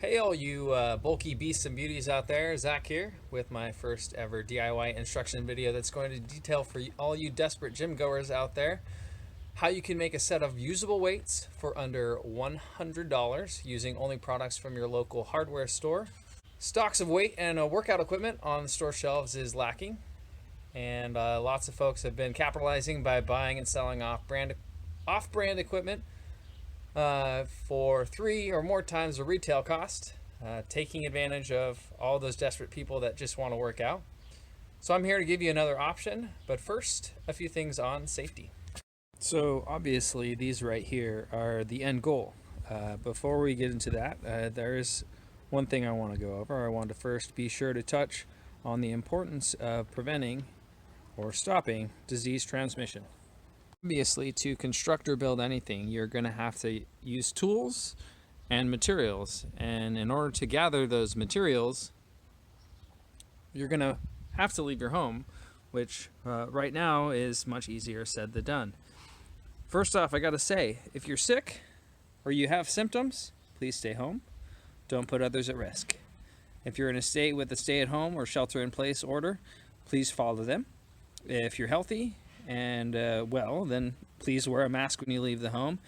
Hey all you bulky beasts and beauties out there, Zach here with my first ever DIY instruction video that's going to detail for all you desperate gym goers out there how you can make a set of usable weights for under $100 using only products from your local hardware store. Stocks of weight and workout equipment on the store shelves is lacking, and lots of folks have been capitalizing by buying and selling off-brand equipment for 3 or more times the retail cost, taking advantage of all those desperate people that just want to work out. So I'm here to give you another option, but first, a few things on safety. So obviously these right here are the end goal. Before we get into that, there's one thing I want to go over. I want to first be sure to touch on the importance of preventing or stopping disease transmission. Obviously, to construct or build anything, you're going to have to use tools and materials. And in order to gather those materials, you're going to have to leave your home, which right now is much easier said than done. First off, I got to say, if you're sick or you have symptoms, please stay home. Don't put others at risk. If you're in a state with a stay-at-home or shelter-in-place order, please follow them. If you're healthy and well, then please wear a mask when you leave the home.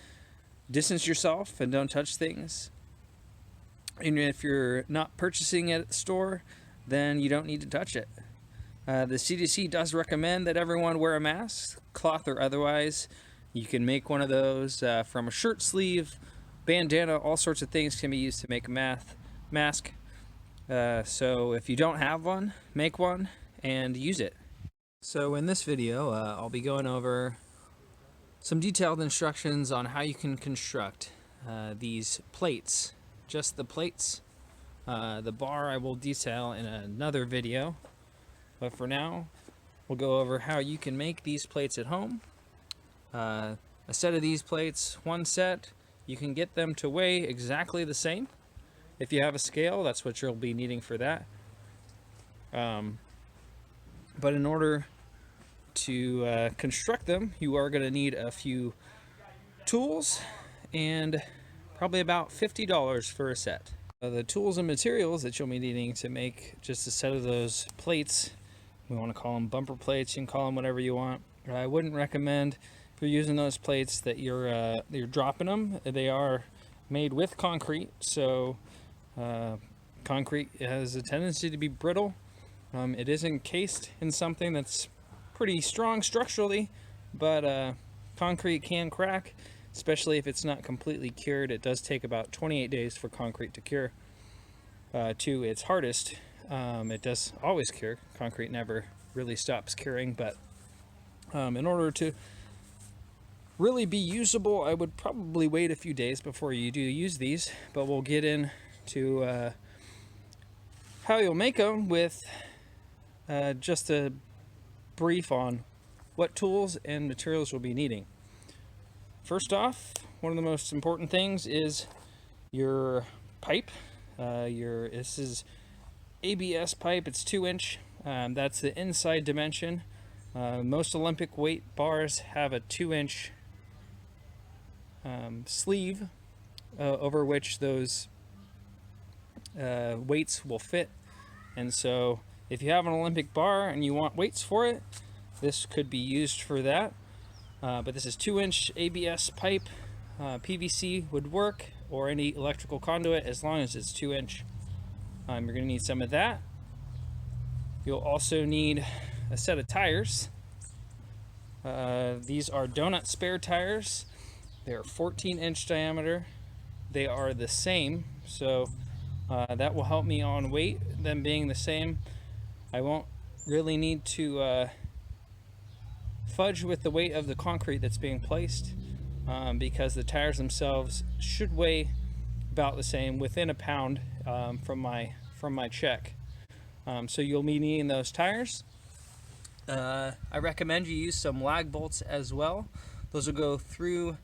Distance yourself and don't touch things. And if you're not purchasing at the store, then you don't need to touch it. The CDC does recommend that everyone wear a mask, cloth or otherwise. You can make one of those from a shirt sleeve, bandana, all sorts of things can be used to make a mask. So if you don't have one, make one and use it. So in this video, I'll be going over some detailed instructions on how you can construct these plates. Just the plates. The bar I will detail in another video. But for now, we'll go over how you can make these plates at home. A set of these plates, one set, you can get them to weigh exactly the same. If you have a scale, that's what you'll be needing for that. But in order to construct them, you are going to need a few tools and probably about $50 for a set. The tools and materials that you'll be needing to make just a set of those plates, we want to call them bumper plates, you can call them whatever you want. I wouldn't recommend, if you're using those plates, that you're dropping them. They are made with concrete, so concrete has a tendency to be brittle. It is encased in something that's pretty strong structurally, but concrete can crack, especially if it's not completely cured. It does take about 28 days for concrete to cure to its hardest. It does always cure. Concrete never really stops curing, but in order to really be usable, I would probably wait a few days before you do use these, but we'll get into how you'll make them with just a brief on what tools and materials you'll be needing. First off, one of the most important things is your pipe. This is ABS pipe. It's 2-inch. That's the inside dimension. Most Olympic weight bars have a 2-inch sleeve over which those weights will fit. And so if you have an Olympic bar and you want weights for it, this could be used for that. But this is 2-inch ABS pipe. PVC would work, or any electrical conduit, as long as it's 2-inch. You're going to need some of that. You'll also need a set of tires. These are donut spare tires. They're 14-inch diameter. They are the same, so that will help me on weight, them being the same. I won't really need to fudge with the weight of the concrete that's being placed because the tires themselves should weigh about the same, within a pound from my check. So you'll be needing those tires. I recommend you use some lag bolts as well. Those will go through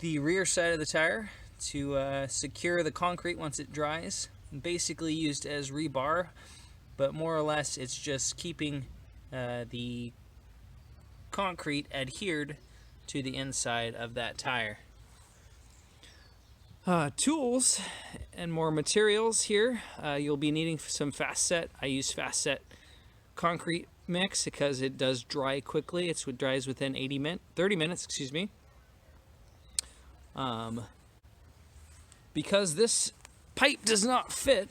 the rear side of the tire to secure the concrete once it dries. Basically used as rebar, but more or less it's just keeping the concrete adhered to the inside of that tire. Tools and more materials here. You'll be needing some fast set. I use fast set concrete mix because it does dry quickly. It dries within 30 minutes, excuse me. Because this pipe does not fit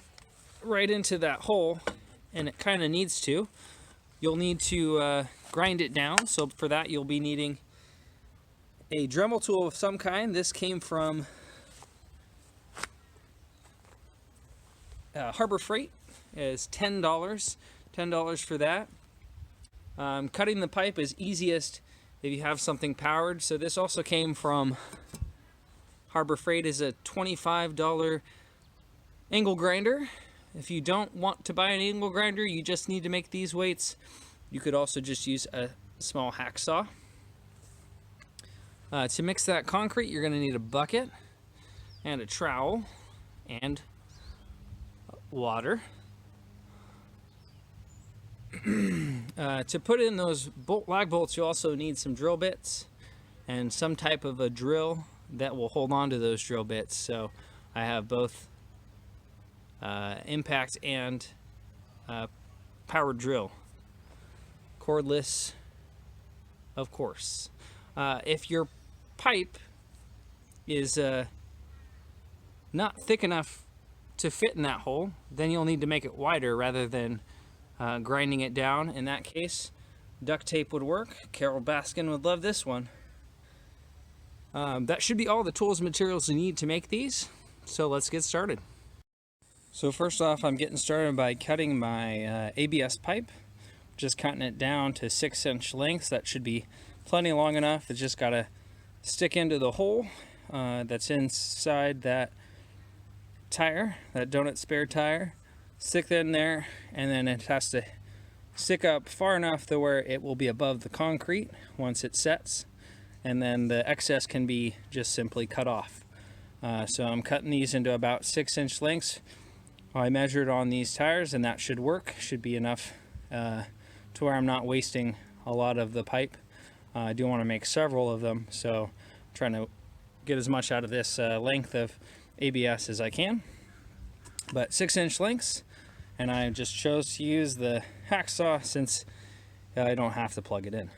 right into that hole, and it kind of needs to, you'll need to grind it down. So for that, you'll be needing a Dremel tool of some kind. This came from Harbor Freight. Is $10 for that. Cutting the pipe is easiest if you have something powered. So this also came from Harbor Freight. Is a $25 angle grinder. If you don't want to buy an angle grinder, you just need to make these weights. You could also just use a small hacksaw. To mix that concrete, you're going to need a bucket and a trowel and water. To put in those lag bolts, you also need some drill bits and some type of a drill that will hold on to those drill bits. So I have both impact and powered drill, cordless, of course. If your pipe is not thick enough to fit in that hole, then you'll need to make it wider rather than grinding it down. In that case, duct tape would work. Carol Baskin would love this one. That should be all the tools and materials you need to make these. So let's get started. So first off, I'm getting started by cutting my ABS pipe. Just cutting it down to 6-inch lengths. That should be plenty long enough. It's just got to stick into the hole that's inside that tire, that donut spare tire. Stick that in there, and then it has to stick up far enough to where it will be above the concrete once it sets, and then the excess can be just simply cut off. So I'm cutting these into about 6-inch lengths. I measured on these tires, and that should work. Should be enough to where I'm not wasting a lot of the pipe. I do want to make several of them, so I'm trying to get as much out of this length of ABS as I can. But 6-inch lengths, and I just chose to use the hacksaw since I don't have to plug it in.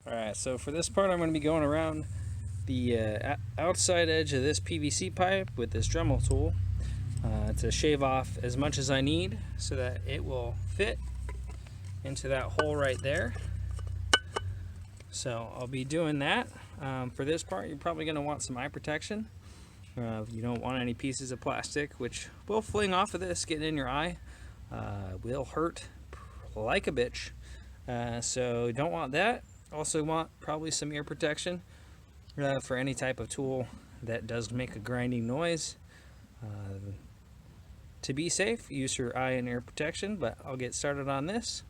Alright, so for this part I'm going to be going around the outside edge of this PVC pipe with this Dremel tool to shave off as much as I need so that it will fit into that hole right there. So I'll be doing that. For this part, you're probably going to want some eye protection. You don't want any pieces of plastic which will fling off of this, get in your eye. Will hurt like a bitch. So you don't want that. Also want probably some ear protection for any type of tool that does make a grinding noise. To be safe, use your eye and ear protection, but I'll get started on this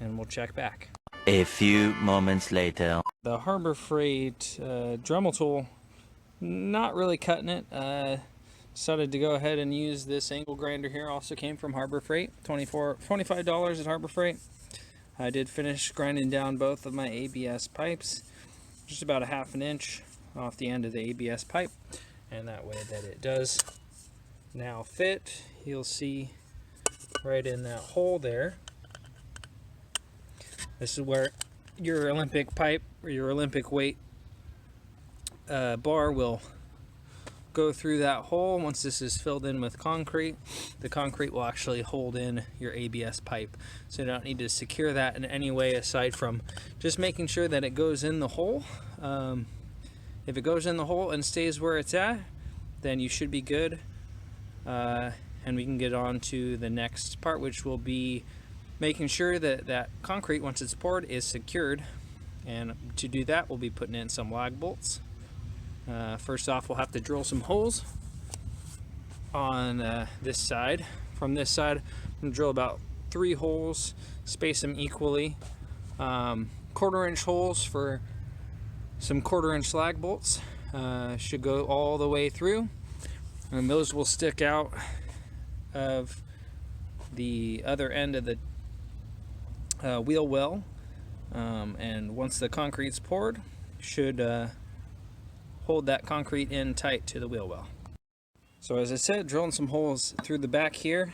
and we'll check back. A few moments later. The Harbor Freight Dremel tool, not really cutting it. Decided to go ahead and use this angle grinder here. Also came from Harbor Freight, $25 at Harbor Freight. I did finish grinding down both of my ABS pipes, just about a 1/2 inch off the end of the ABS pipe, and that way that it does now fit. You'll see right in that hole there. This is where your Olympic pipe or your Olympic weight bar will go through that hole. Once this is filled in with concrete, the concrete will actually hold in your ABS pipe. So you don't need to secure that in any way aside from just making sure that it goes in the hole. If it goes in the hole and stays where it's at, then you should be good. And we can get on to the next part, which will be making sure that that concrete, once it's poured, is secured. And to do that, we'll be putting in some lag bolts. First off, we'll have to drill some holes on this side. From this side, I'm going to drill about 3 holes, space them equally. 1/4 inch holes for some 1/4 inch lag bolts. Should go all the way through, and those will stick out of the other end of the wheel well. And once the concrete's poured, should hold that concrete in tight to the wheel well. So as I said, drilling some holes through the back here.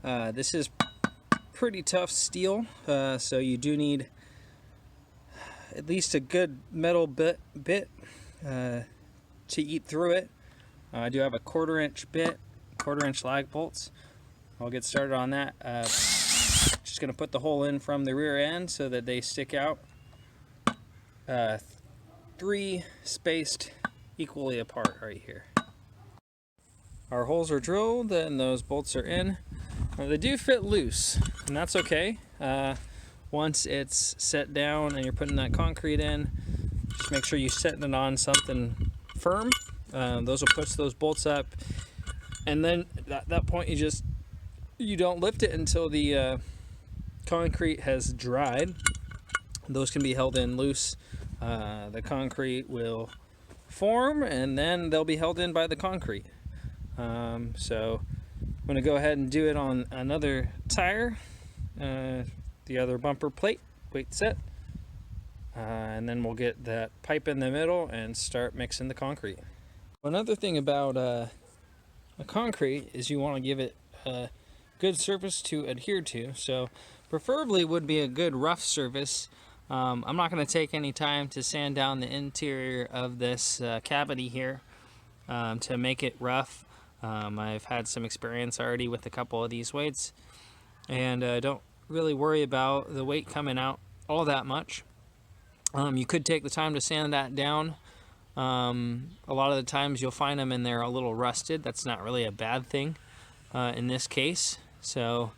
This is pretty tough steel, so you do need at least a good metal bit to eat through it. I do have a 1/4 inch bit, 1/4 inch lag bolts. I'll get started on that. Just going to put the hole in from the rear end so that they stick out 3 spaced equally apart right here. Our holes are drilled and those bolts are in. They do fit loose, and that's okay. Once it's set down and you're putting that concrete in, just make sure you're setting it on something firm. Those will push those bolts up, and then at that point you don't lift it until the concrete has dried. Those can be held in loose. The concrete will form, and then they'll be held in by the concrete. So I'm going to go ahead and do it on another tire, the other bumper plate, weight set, and then we'll get that pipe in the middle and start mixing the concrete. Another thing about a concrete is you want to give it a good surface to adhere to, so preferably would be a good rough surface. I'm not going to take any time to sand down the interior of this cavity here to make it rough. I've had some experience already with a couple of these weights, and don't really worry about the weight coming out all that much. You could take the time to sand that down. A lot of the times you'll find them in there a little rusted. That's not really a bad thing in this case. So,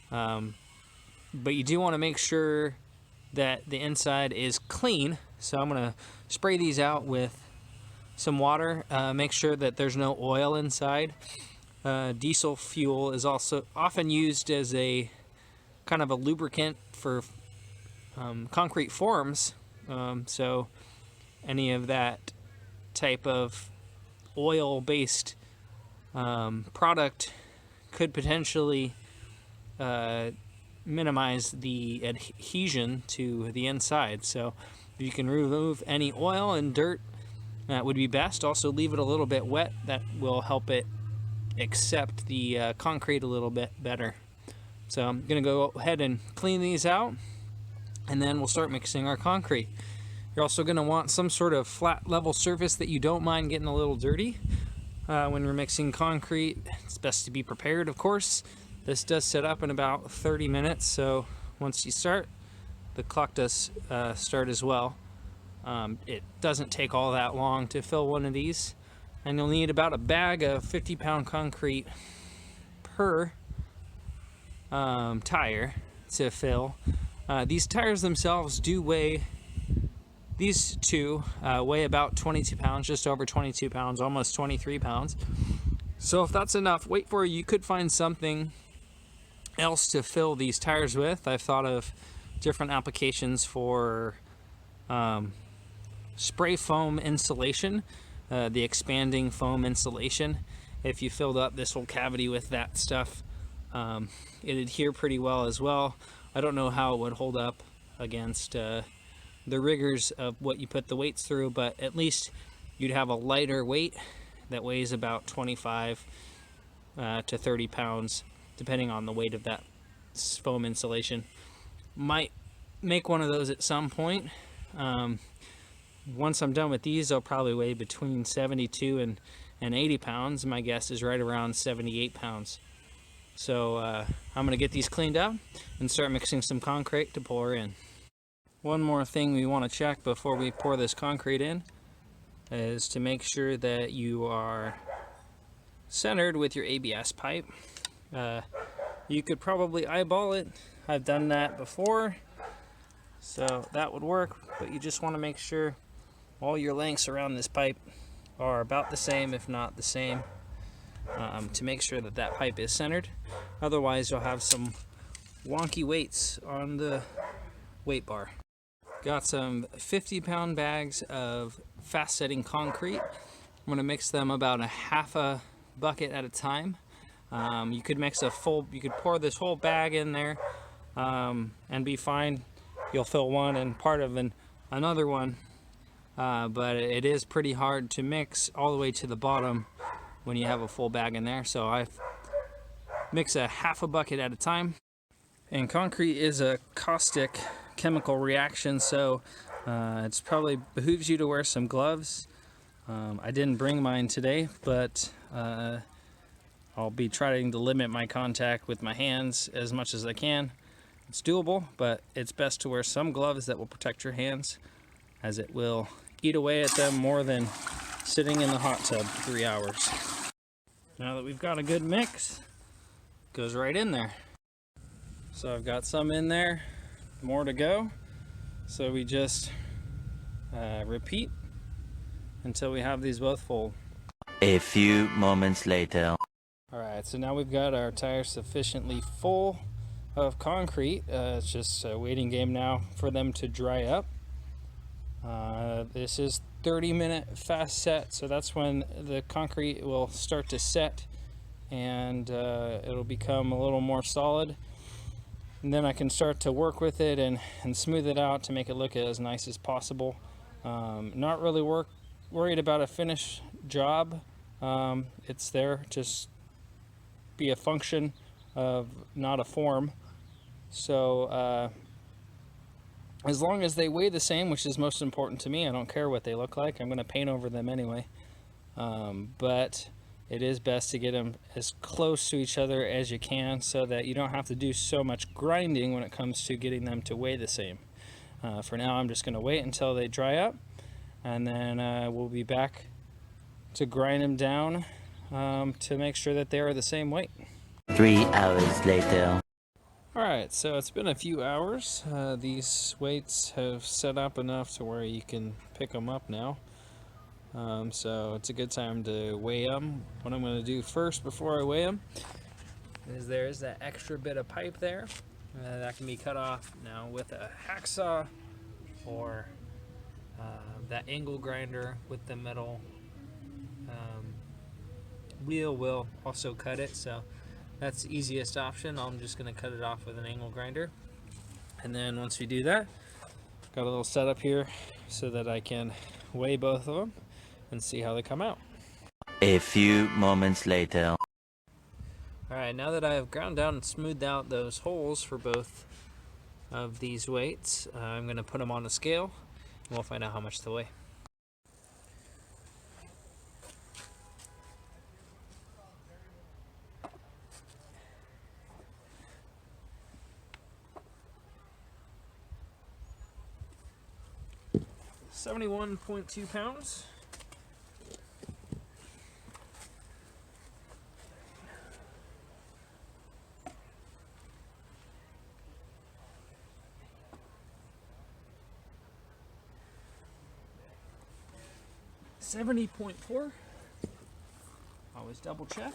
but you do want to make sure that the inside is clean. So I'm going to spray these out with some water, make sure that there's no oil inside. Diesel fuel is also often used as a kind of a lubricant for concrete forms, so any of that type of oil-based product could potentially minimize the adhesion to the inside. So if you can remove any oil and dirt, that would be best. Also leave it a little bit wet. That will help it accept the concrete a little bit better. So I'm going to go ahead and clean these out, and then we'll start mixing our concrete. You're also going to want some sort of flat level surface that you don't mind getting a little dirty when you're mixing concrete. It's best to be prepared, of course. This does set up in about 30 minutes, so once you start, the clock does start as well. It doesn't take all that long to fill one of these, and you'll need about a bag of 50-pound concrete per tire to fill. These tires themselves do weigh, these two weigh about 22 pounds, just over 22 pounds, almost 23 pounds. So if that's enough weight for you, you could find something else to fill these tires with. I've thought of different applications for spray foam insulation, the expanding foam insulation. If you filled up this whole cavity with that stuff, it'd adhere pretty well as well. I don't know how it would hold up against the rigors of what you put the weights through, but at least you'd have a lighter weight that weighs about 25 to 30 pounds, depending on the weight of that foam insulation. Might make one of those at some point. Once I'm done with these, they'll probably weigh between 72 and 80 pounds. My guess is right around 78 pounds. So I'm going to get these cleaned up and start mixing some concrete to pour in. One more thing we want to check before we pour this concrete in is to make sure that you are centered with your ABS pipe. You could probably eyeball it. I've done that before, so that would work, but you just want to make sure all your lengths around this pipe are about the same, if not the same, to make sure that that pipe is centered. Otherwise you'll have some wonky weights on the weight bar. Got some 50-pound bags of fast setting concrete. I'm going to mix them about a half a bucket at a time. You could mix you could pour this whole bag in there and be fine. You'll fill one and part of another one, but it is pretty hard to mix all the way to the bottom when you have a full bag in there. So I mix a half a bucket at a time. And concrete is a caustic chemical reaction, so it's probably behooves you to wear some gloves. I didn't bring mine today, but I'll be trying to limit my contact with my hands as much as I can. It's doable, but it's best to wear some gloves that will protect your hands, as it will eat away at them more than sitting in the hot tub for 3 hours. Now that we've got a good mix, it goes right in there. So I've got some in there, more to go. So we just repeat until we have these both full. A few moments later. Alright, so now we've got our tires sufficiently full of concrete. It's just a waiting game now for them to dry up. This is 30-minute fast set, so that's when the concrete will start to set and it'll become a little more solid. And then I can start to work with it and smooth it out to make it look as nice as possible. Not really worried about a finished job. It's there to be a function of, not a form. So as long as they weigh the same, which is most important to me, I don't care what they look like. I'm going to paint over them anyway. But it is best to get them as close to each other as you can so that you don't have to do so much grinding when it comes to getting them to weigh the same. For now, I'm just going to wait until they dry up, and then we'll be back to grind them down to make sure that they are the same weight. 3 hours later. Alright, so it's been a few hours. These weights have set up enough to where you can pick them up now. So it's a good time to weigh them. What I'm going to do first before I weigh them is there's that extra bit of pipe there that can be cut off now with a hacksaw, or that angle grinder with the metal wheel will also cut it. So that's the easiest option. I'm just going to cut it off with an angle grinder. And then once we do that, got a little setup here so that I can weigh both of them and see how they come out. A few moments later. Alright, now that I have ground down and smoothed out those holes for both of these weights, I'm going to put them on a scale and we'll find out how much they weigh. $71.2 pounds. $70.4. Always double check.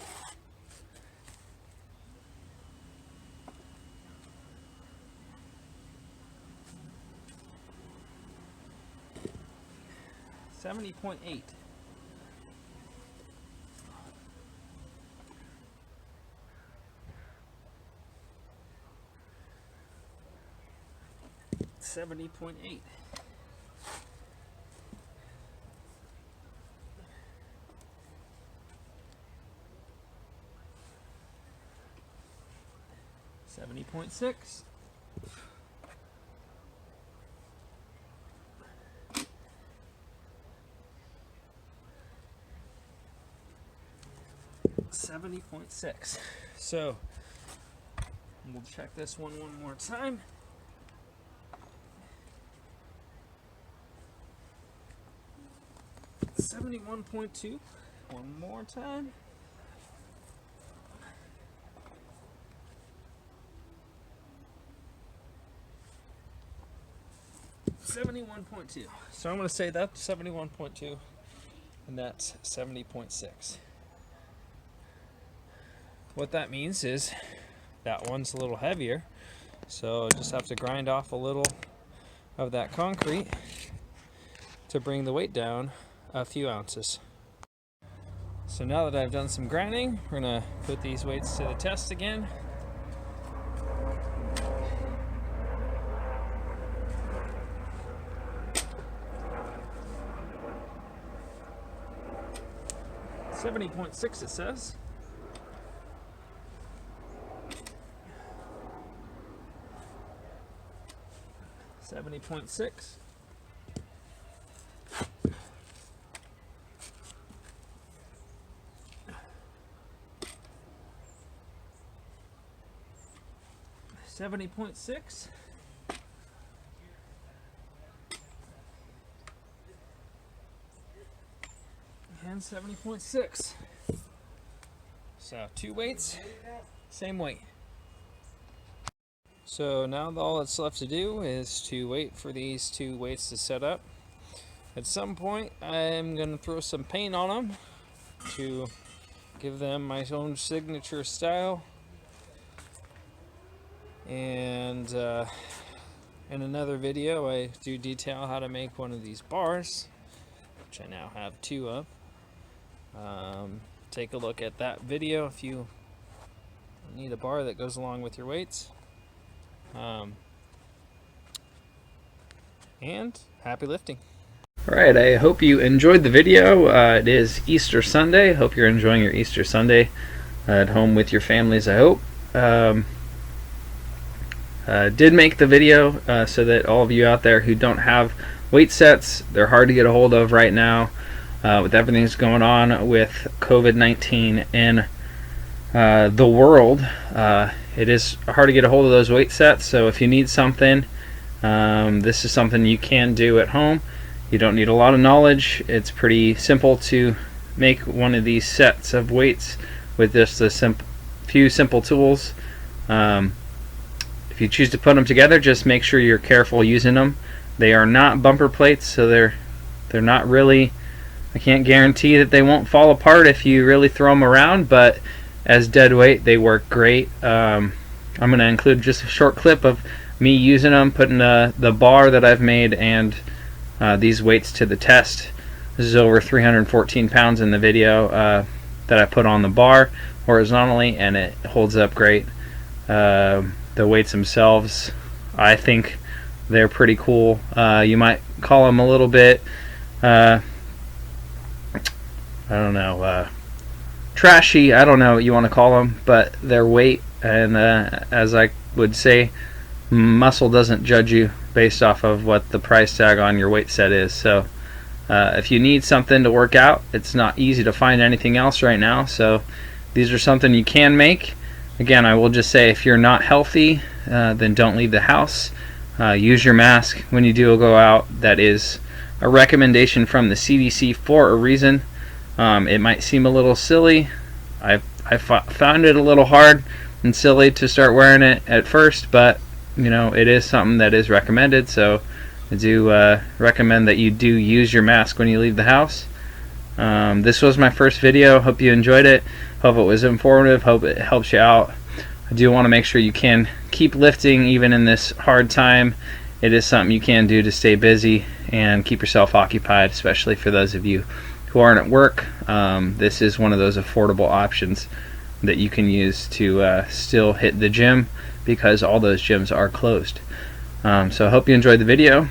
$70.8. $70.8. $70.6. $70.6. So we'll check this one more time. $71.2. One more time. $71.2. So I'm going to say that's 71.2 and that's 70.6. What that means is that one's a little heavier, so I just have to grind off a little of that concrete to bring the weight down a few ounces. So now that I've done some grinding, we're going to put these weights to the test again. 70.6 it says. .6. .6 and 70.6. So 2 weights, same weight. So now all that's left to do is to wait for these 2 weights to set up. At some point I'm going to throw some paint on them to give them my own signature style. And in another video I do detail how to make one of these bars, which I now have 2 of. Take a look at that video if you need a bar that goes along with your weights. And happy lifting. Alright, I hope you enjoyed the video. It is Easter Sunday. Hope you're enjoying your Easter Sunday at home with your families, I hope. Did make the video so that all of you out there who don't have weight sets, they're hard to get a hold of right now with everything that's going on with COVID-19 in the world. It is hard to get a hold of those weight sets, so if you need something, this is something you can do at home. You don't need a lot of knowledge. It's pretty simple to make one of these sets of weights with just a few simple tools. If you choose to put them together, just make sure you're careful using them. They are not bumper plates, so they're not really, I can't guarantee that they won't fall apart if you really throw them around, but as dead weight they work great. I'm going to include just a short clip of me using them, putting the bar that I've made and these weights to the test. This is over 314 pounds in the video that I put on the bar horizontally, and it holds up great. The weights themselves, I think they're pretty cool. You might call them a little bit, I don't know, trashy. I don't know what you want to call them, but their weight, and as I would say, muscle doesn't judge you based off of what the price tag on your weight set is. So if you need something to work out, it's not easy to find anything else right now, so these are something you can make. Again, I will just say, if you're not healthy, then don't leave the house. Use your mask when you do go out. That is a recommendation from the CDC for a reason. It might seem a little silly. I found it a little hard and silly to start wearing it at first, but you know, it is something that is recommended, so I do recommend that you do use your mask when you leave the house. This was my first video. Hope you enjoyed it. Hope it was informative. Hope it helps you out. I do want to make sure you can keep lifting even in this hard time. It is something you can do to stay busy and keep yourself occupied, especially for those of you who aren't at work. This is one of those affordable options that you can use to still hit the gym, because all those gyms are closed. So I hope you enjoyed the video.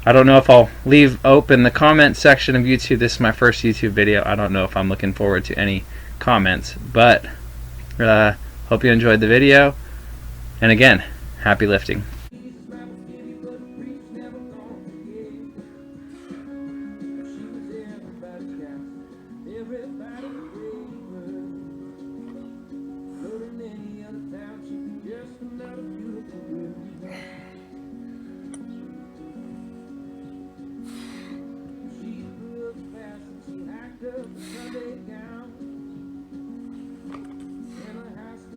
I don't know if I'll leave open the comment section of YouTube. This is my first YouTube video. I don't know if I'm looking forward to any comments, but hope you enjoyed the video. And again, happy lifting. Sunday gown.